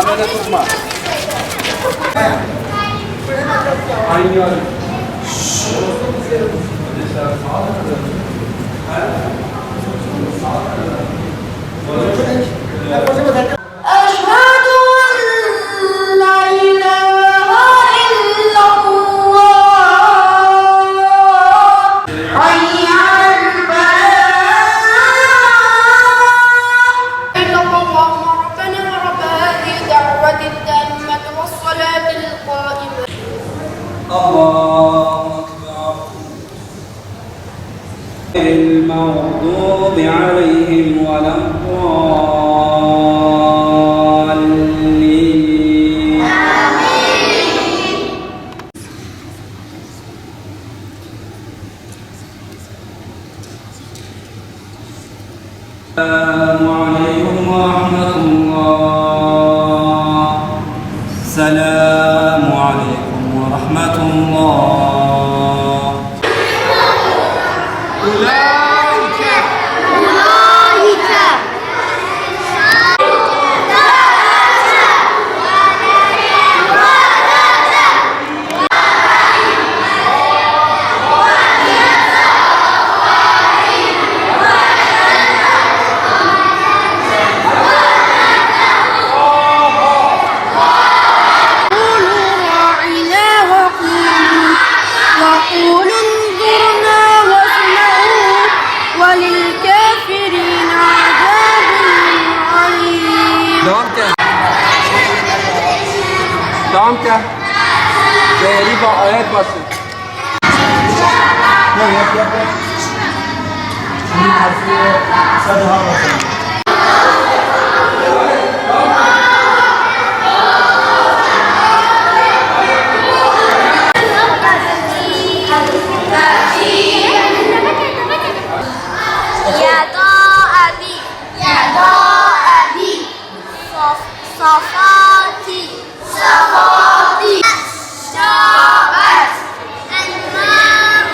Kamerayı tutma. Aynı yer. أشهد أن لا إله إلا الله حي على الفلاح إلا الله ربنا رب هذه الدعوة التامة والصلاة القائمة الله أكبر. المغضوب عليهم ولا الضالين. السلام عليكم ورحمة الله. السلام عليكم ورحمة الله. أولئك راعنا وقولوا انظرنا واسمعوا وللكافرين عذاب أليم. Devam ki. Değeri ve ayet basın. Yap. Şimdi harfi sadıha basın. صفاتي شاءت الماء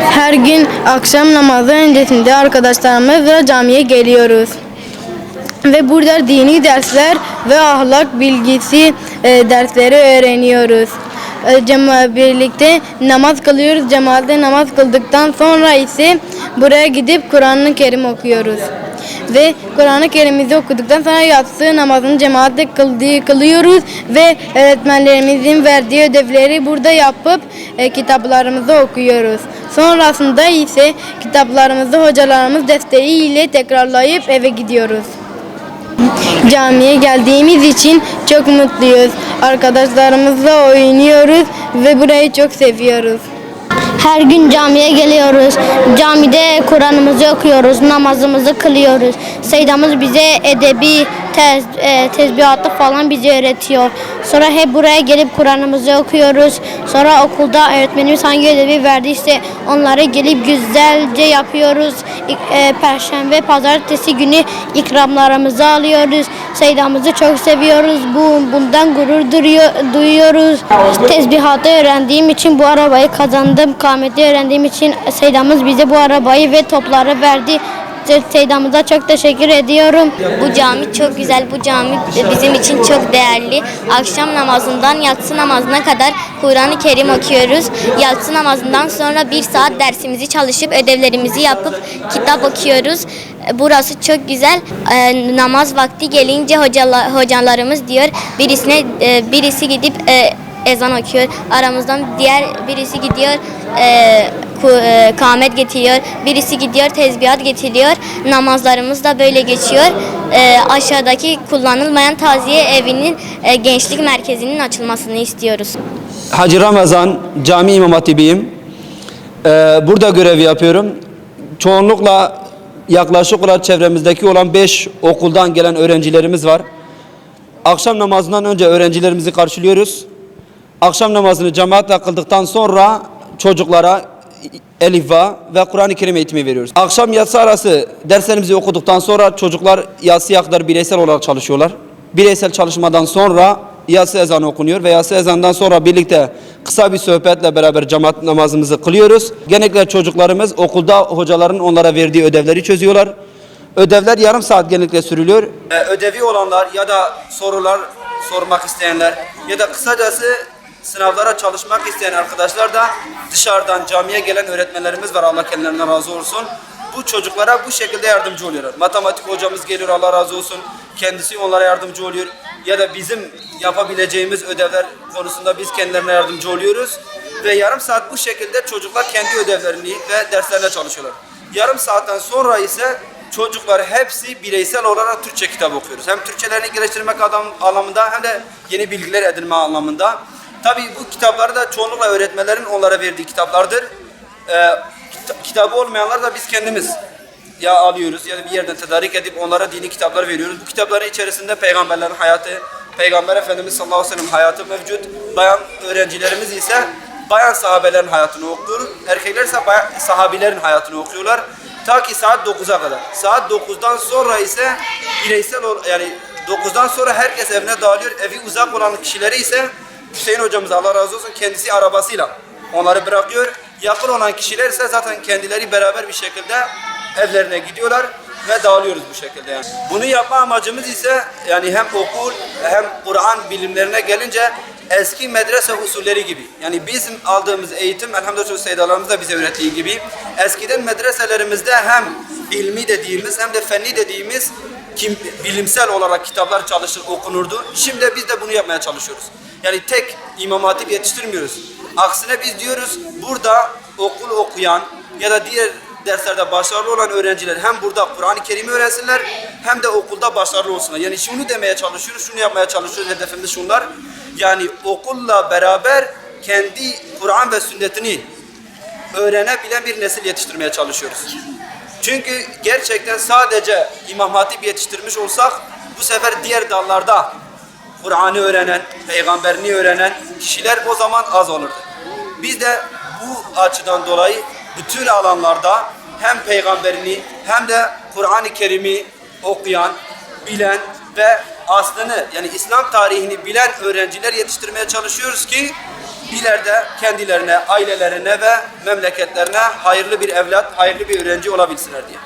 Her gün akşam namazı öncesinde arkadaşlarımızla camiye geliyoruz. Ve burada dini dersler ve ahlak bilgisi dersleri öğreniyoruz. Birlikte namaz kılıyoruz. Cemaatle namaz kıldıktan sonra ise buraya gidip Kur'an-ı Kerim okuyoruz. Ve Kur'an-ı Kerim'imizi okuduktan sonra yatsı namazını cemaatle kılıyoruz ve öğretmenlerimizin verdiği ödevleri burada yapıp kitaplarımızı okuyoruz. Sonrasında ise kitaplarımızı hocalarımız desteğiyle tekrarlayıp eve gidiyoruz. Camiye geldiğimiz için çok mutluyuz. Arkadaşlarımızla oynuyoruz ve burayı çok seviyoruz. Her gün camiye geliyoruz. Camide Kur'an'ımızı okuyoruz, namazımızı kılıyoruz. Seyyidimiz bize edebi, tesbihatı falan bize öğretiyor. Sonra hep buraya gelip Kur'an'ımızı okuyoruz. Sonra okulda öğretmenimiz hangi ödevi verdiyse onları gelip güzelce yapıyoruz. Perşembe, pazartesi günü ikramlarımızı alıyoruz. Seyyidimizi çok seviyoruz. Bundan gurur duyuyoruz. Tesbihatı öğrendiğim için bu arabayı kazandım. Kâmeti öğrendiğim için Seyyidimiz bize bu arabayı ve topları verdi. Seyyidimize çok teşekkür ediyorum. Bu cami çok güzel. Bu cami bizim için çok değerli. Akşam namazından yatsı namazına kadar Kur'an-ı Kerim okuyoruz. Yatsı namazından sonra 1 saat dersimizi çalışıp ödevlerimizi yapıp kitap okuyoruz. Burası çok güzel. Namaz vakti gelince hocalarımız diyor birisi gidip ezan okuyor. Aramızdan diğer birisi gidiyor kâmet getiriyor. Birisi gidiyor tezbihat getiriyor. Namazlarımız da böyle geçiyor. Aşağıdaki kullanılmayan taziye evinin gençlik merkezinin açılmasını istiyoruz. Hacı Ramazan Cami İmam Hatibiyim. Burada görev yapıyorum. Çoğunlukla yaklaşık olarak çevremizdeki olan 5 okuldan gelen öğrencilerimiz var. Akşam namazından önce öğrencilerimizi karşılıyoruz. Akşam namazını cemaatle kıldıktan sonra çocuklara elifba ve Kur'an-ı Kerim eğitimi veriyoruz. Akşam yatsı arası derslerimizi okuduktan sonra çocuklar yatsıya kadar bireysel olarak çalışıyorlar. Bireysel çalışmadan sonra yatsı ezanı okunuyor ve yatsı ezanından sonra birlikte kısa bir sohbetle beraber cemaat namazımızı kılıyoruz. Genellikle çocuklarımız okulda hocaların onlara verdiği ödevleri çözüyorlar. Ödevler yarım saat genellikle sürülüyor. Ödevi olanlar ya da sorular sormak isteyenler ya da kısacası sınavlara çalışmak isteyen arkadaşlar da dışarıdan camiye gelen öğretmenlerimiz var. Allah kendilerinden razı olsun. Bu çocuklara bu şekilde yardımcı oluyorlar. Matematik hocamız geliyor, Allah razı olsun. Kendisi onlara yardımcı oluyor. Ya da bizim yapabileceğimiz ödevler konusunda biz kendilerine yardımcı oluyoruz. Ve yarım saat bu şekilde çocuklar kendi ödevlerini ve derslerine çalışıyorlar. Yarım saatten sonra ise çocuklar hepsi bireysel olarak Türkçe kitap okuyoruz. Hem Türkçelerini geliştirmek anlamında hem de yeni bilgiler edinme anlamında. Tabii bu kitapları da çoğunlukla öğretmenlerin onlara verdiği kitaplardır. Kitabı olmayanlar da biz kendimiz ya alıyoruz ya da bir yerden tedarik edip onlara dini kitaplar veriyoruz. Bu kitapların içerisinde peygamberlerin hayatı, Peygamber Efendimiz sallallahu aleyhi ve sellem hayatı mevcut. Bayan öğrencilerimiz ise bayan sahabelerin hayatını okuyor. Erkekler ise sahabilerin hayatını okuyorlar. Ta ki saat 9'a kadar. Saat 9'dan sonra ise bireysel yani 9'dan sonra herkes evine dağılıyor. Evi uzak olan kişileri ise Hüseyin hocamız Allah razı olsun kendisi arabasıyla onları bırakıyor. Yakın olan kişiler ise zaten kendileri beraber bir şekilde evlerine gidiyorlar ve dağılıyoruz bu şekilde yani. Bunu yapma amacımız ise yani hem okul hem Kur'an bilimlerine gelince eski medrese usulleri gibi. Yani bizim aldığımız eğitim elhamdülillah Seydalarımız da bize öğrettiği gibi eskiden medreselerimizde hem ilmi dediğimiz hem de fenni dediğimiz bilimsel olarak kitaplar okunurdu. Şimdi biz de bunu yapmaya çalışıyoruz. Yani tek İmam Hatip yetiştirmiyoruz. Aksine biz diyoruz burada okul okuyan ya da diğer derslerde başarılı olan öğrenciler hem burada Kur'an-ı Kerim'i öğrensinler hem de okulda başarılı olsunlar. Yani şunu demeye çalışıyoruz, şunu yapmaya çalışıyoruz. Hedefimiz şunlar. Yani okulla beraber kendi Kur'an ve sünnetini öğrenebilen bir nesil yetiştirmeye çalışıyoruz. Çünkü gerçekten sadece İmam Hatip yetiştirmiş olsak bu sefer diğer dallarda Kur'an'ı öğrenen, peygamberini öğrenen kişiler o zaman az olurdu. Biz de bu açıdan dolayı bütün alanlarda hem peygamberini hem de Kur'an-ı Kerim'i okuyan, bilen ve aslını yani İslam tarihini bilen öğrenciler yetiştirmeye çalışıyoruz ki ileride kendilerine, ailelerine ve memleketlerine hayırlı bir evlat, hayırlı bir öğrenci olabilsinler diye.